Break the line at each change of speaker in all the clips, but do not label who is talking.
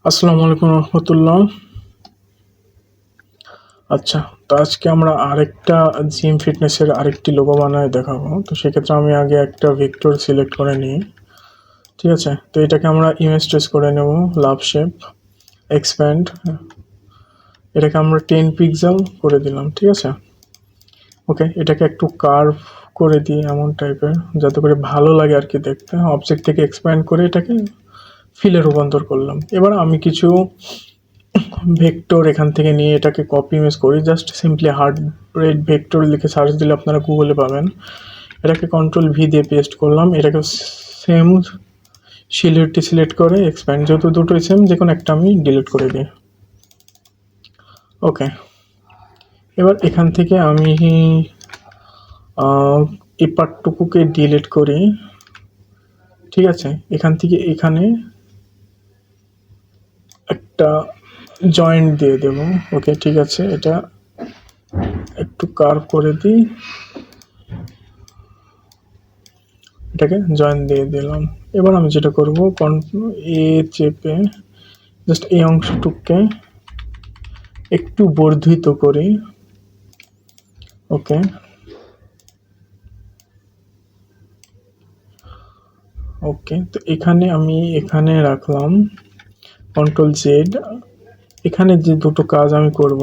আসসালামু আলাইকুম রহমতুল্লাহ। আচ্ছা, তো আজকে আমরা আরেকটা জিম ফিটনেসের আরেকটি লোগো বানায় দেখাবো। তো সেক্ষেত্রে আমি আগে একটা ভেক্টর সিলেক্ট করে নিই। ঠিক আছে, তো এটাকে আমরা ইমেজ ট্রেস করে নেব। লাভ শেপ, এক্সপ্যান্ড, এটাকে আমরা 10 পিক্সেল করে দিলাম। ঠিক আছে, ওকে, এটাকে একটু কার্ভ করে দিই এমন টাইপের, যাতে করে ভালো লাগে আর কি দেখতে। অবজেক্ট থেকে এক্সপ্যান্ড করে এটাকে ফিলে রূপান্তর করলাম। এবার আমি কিছু ভেক্টর এখান থেকে নিয়ে এটাকে কপি ইমেজ করি। Just simply hard rate vector লিখে সার্চ দিলে আপনারা গুগলে পাবেন। এটাকে কন্ট্রোল ভি দিয়ে পেস্ট করলাম। এটাকে সেম সিলেক্টটি সিলেক্ট করে এক্সপ্যান্ড, যেহেতু দুটোই সেম, যে কোনো একটা আমি ডিলিট করে দিই। ওকে, এবার এখান থেকে আমি এই পার্টটুকুকে ডিলিট করি। ঠিক আছে, এখান থেকে এখানে একটা জয়েন্ট দিয়ে দেব। ওকে, ঠিক আছে, এটা একটু কার্ভ করে দিই, এটাকে জয়েন দিয়ে দিলাম। এবার আমি যেটা করব, এ চেপে জাস্ট এই অংশটুককে একটু বর্ধিত করি। ওকে, ওকে, তো এখানে আমি এখানে রাখলাম কন্ট্রোল জেড। এখানে যে দুটো কাজ আমি করব,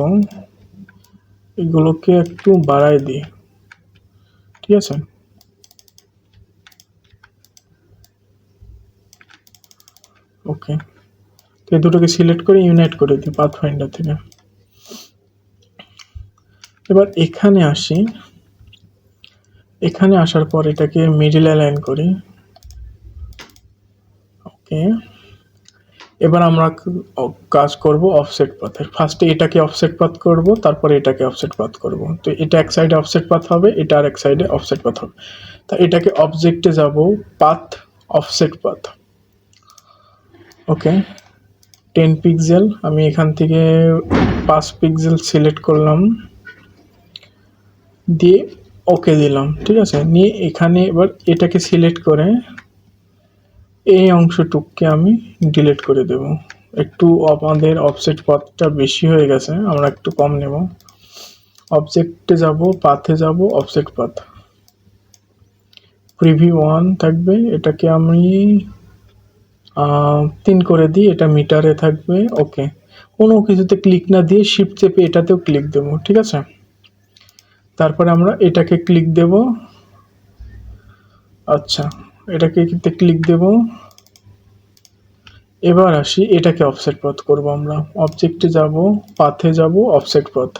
এগুলোকে একটু বাড়াই দিই। ঠিক আছে, ওকে, তো এই দুটোকে সিলেক্ট করে ইউনাইট করে দিই পাথ ফাইন্ডার থেকে। এবার এখানে আসি, এখানে আসার পর এটাকে মিডিল অ্যালাইন করি। ওকে, এবার আমরা কাজ করব অফসেট পাথের। ফার্স্টে এটাকে অফসেট পাথ করব, তারপরে এটাকে অফসেট পাথ করব। তো এটা এক সাইডে অফসেট পাথ হবে, এটা আর এক সাইডে অফসেট পাথ হবে। তা এটাকে অবজেক্টে যাব, পাথ, অফসেট পাথ। ওকে, 10 পিক্সেল, আমি এখান থেকে 5 পিক্সেল সিলেক্ট করলাম, দিয়ে ওকে দিলাম। ঠিক আছে, নিয়ে এখানে এবার এটাকে সিলেক্ট করে এই অংশটুককে আমি ডিলিট করে দেব। একটু আমাদের অফসেট পাথটা বেশি হয়ে গেছে, আমরা একটু কম নেব। অবজেক্টে যাব, পাথে যাব, অফসেট পাথ, প্রিভিউ 1 থাকবে। এটাকে আমি 3 করে দিই, এটা মিটারে থাকবে। ওকে, কোনো কিছুতে ক্লিক না দিয়ে শিফট চেপে এটাতেও ক্লিক দেব। ঠিক আছে, তারপরে আমরা এটাকে ক্লিক দেব। আচ্ছা, এটাকে ক্লিক দেব। এবার আসি, এটাকে অফসেট পাথ করব আমরা। অবজেক্টে যাব, পাথে যাব, অফসেট পাথ,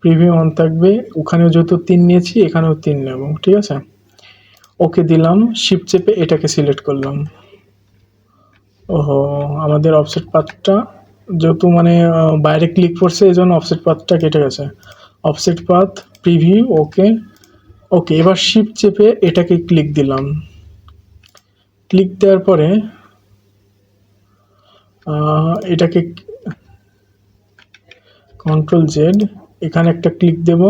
প্রিভিউ 1 থাকবে। ওখানেও যেহেতু 3 নিয়েছি, এখানেও 3 নেব। ঠিক আছে, ওকে দিলাম, শিফট চেপে এটাকে সিলেক্ট করলাম। ওহো, আমাদের অফসেট পাথটা যেহেতু মানে বাইরে ক্লিক করছে, এই জন্য অফসেট পাথটা কেটে গেছে। অফসেট পাথ, প্রিভিউ, ওকে, ওকে, এবার শিফট চেপে এটাকে ক্লিক দিলাম। ক্লিক দেওয়ার পরে এটাকে কন্ট্রোল জেড, এখানে একটা ক্লিক দেব।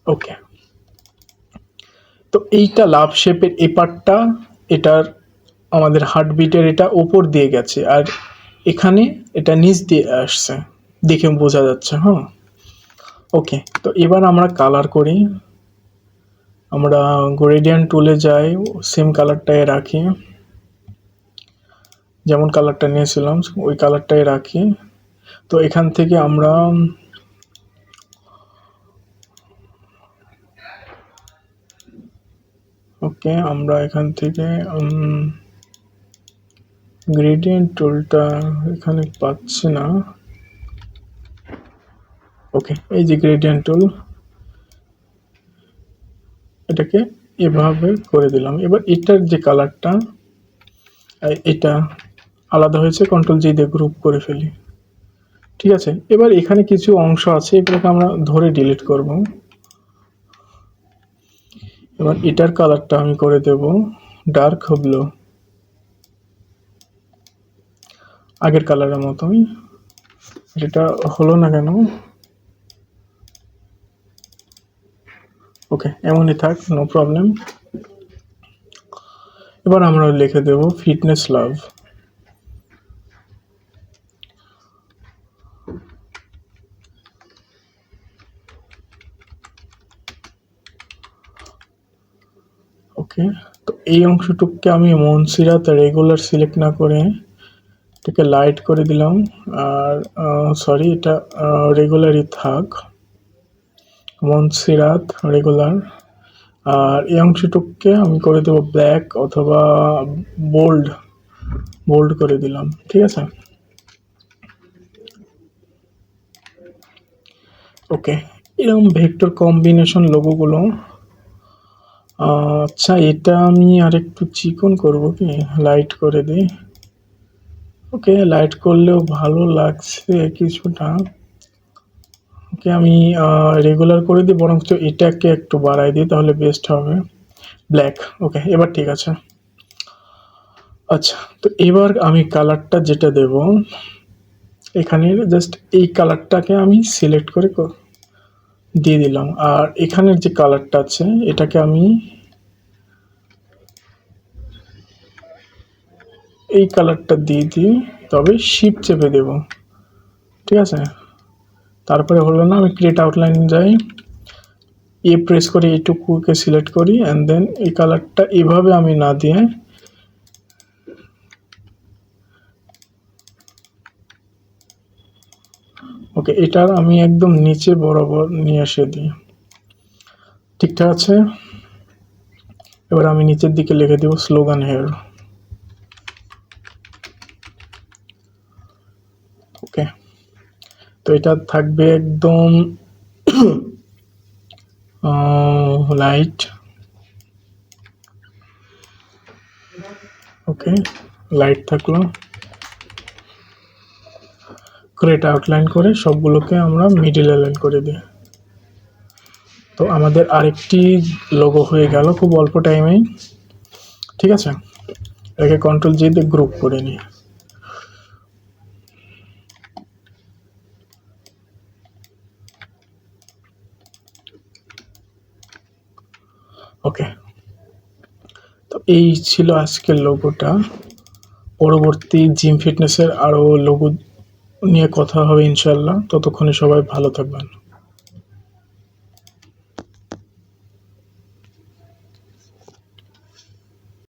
ওকে, তো এইটা লাভ শেপের এই পার্টটা, এটার আমাদের হার্টবিটের এটা ওপর দিয়ে গেছে, আর এখানে এটা নিচ দিয়ে আসছে, দেখে বোঝা যাচ্ছে। হ্যাঁ, ওকে, তো এবার আমরা কালার করি। আমরা গ্রেডিয়েন্ট টুলে যাই, সেম কালারটাই রাখি, যেমন কালারটা নিয়েছিলাম ওই কালারটাই রাখি। তো এখান থেকে আমরা ওকে, আমরা এখান থেকে গ্রেডিয়েন্ট টুলটা এখানে পাচ্ছি না। ওকে, এই যে গ্রেডিয়েন্ট টুল, এটাকে এভাবে করে দিলাম। এবার এটার যে কালারটা, এটা আলাদা হয়েছে, কন্ট্রোল জি দিয়ে গ্রুপ করে ফেলি। ঠিক আছে, এবার এখানে কিছু অংশ আছে, এগুলোকে আমরা ধরে ডিলিট করব। এবার এটার কালারটা আমি করে দেব ডার্ক ব্লু, আগের কালারের মতোই। এটা হলো না কেন? ওকে, এমনই থাক, নো প্রবলেম। এবার আমরা লিখে দেব ফিটনেস লাভ। ওকে, তো এই অংশটুককে আমি মনসিরাত রেগুলার সিলেক্ট না করে এটাকে লাইট করে দিলাম। আর সরি, এটা রেগুলারই থাক, মনসিরাত রেগুলার। আর এই অংশটুককে আমি করে দেবো ব্ল্যাক অথবা বোল্ড, বোল্ড করে দিলাম। ঠিক আছে, ওকে। এরকম ভেক্টর কম্বিনেশন লোগোগুলো, আচ্ছা এটা আমি আর একটু চিকন করব, কি লাইট করে দিই। ওকে, লাইট করলেও ভালো লাগছে কিছুটা। ওকে, আমি রেগুলার করে দিই, বরঞ্চ এটাকে একটু বাড়াই দিই, তাহলে বেস্ট হবে। ব্ল্যাক, ওকে, এবার ঠিক আছে। আচ্ছা, তো এবার আমি কালারটা যেটা দেব, এখানে জাস্ট এই কালারটাকে আমি সিলেক্ট করে দিয়ে দিলাম। আর এখানের যে কালারটা আছে এটাকে আমি এই কালারটা দিয়ে দিই, তবে শিফট চেপে দেব। ঠিক আছে, তারপরে হলো না, আমি ক্রিয়েট আউটলাইন যাই, প্রেস করে এইটুকুকে সিলেক্ট করি, অ্যান্ড দেন এই কালারটা এভাবে আমি না দিয়ে ওকে, এটার আমি একদম নিচে বরাবর নিয়ে এসে দিই। ঠিকঠাক আছে, এবার আমি নিচের দিকে লিখে দেব স্লোগান হেয়ার। ওকে, তো এটা থাকবে একদম লাইট। ওকে, লাইট থাকলো। ক্রিয়েট আউটলাইন করে সবগুলোকে আমরা মিডিল অ্যালাইন করে দিই। তো আমাদের আরেকটি লোগো হয়ে গেল খুব অল্প টাইমেই। ঠিক আছে, এটাকে কন্ট্রোল জি দিয়ে গ্রুপ করে নিই। ওকে, তো এই ছিল আজকের লোগোটা। পরবর্তী জিম ফিটনেসের আরও লোগো নিয়ে কথা হবে ইনশাল্লাহ। ততক্ষণে সবাই ভালো থাকবেন।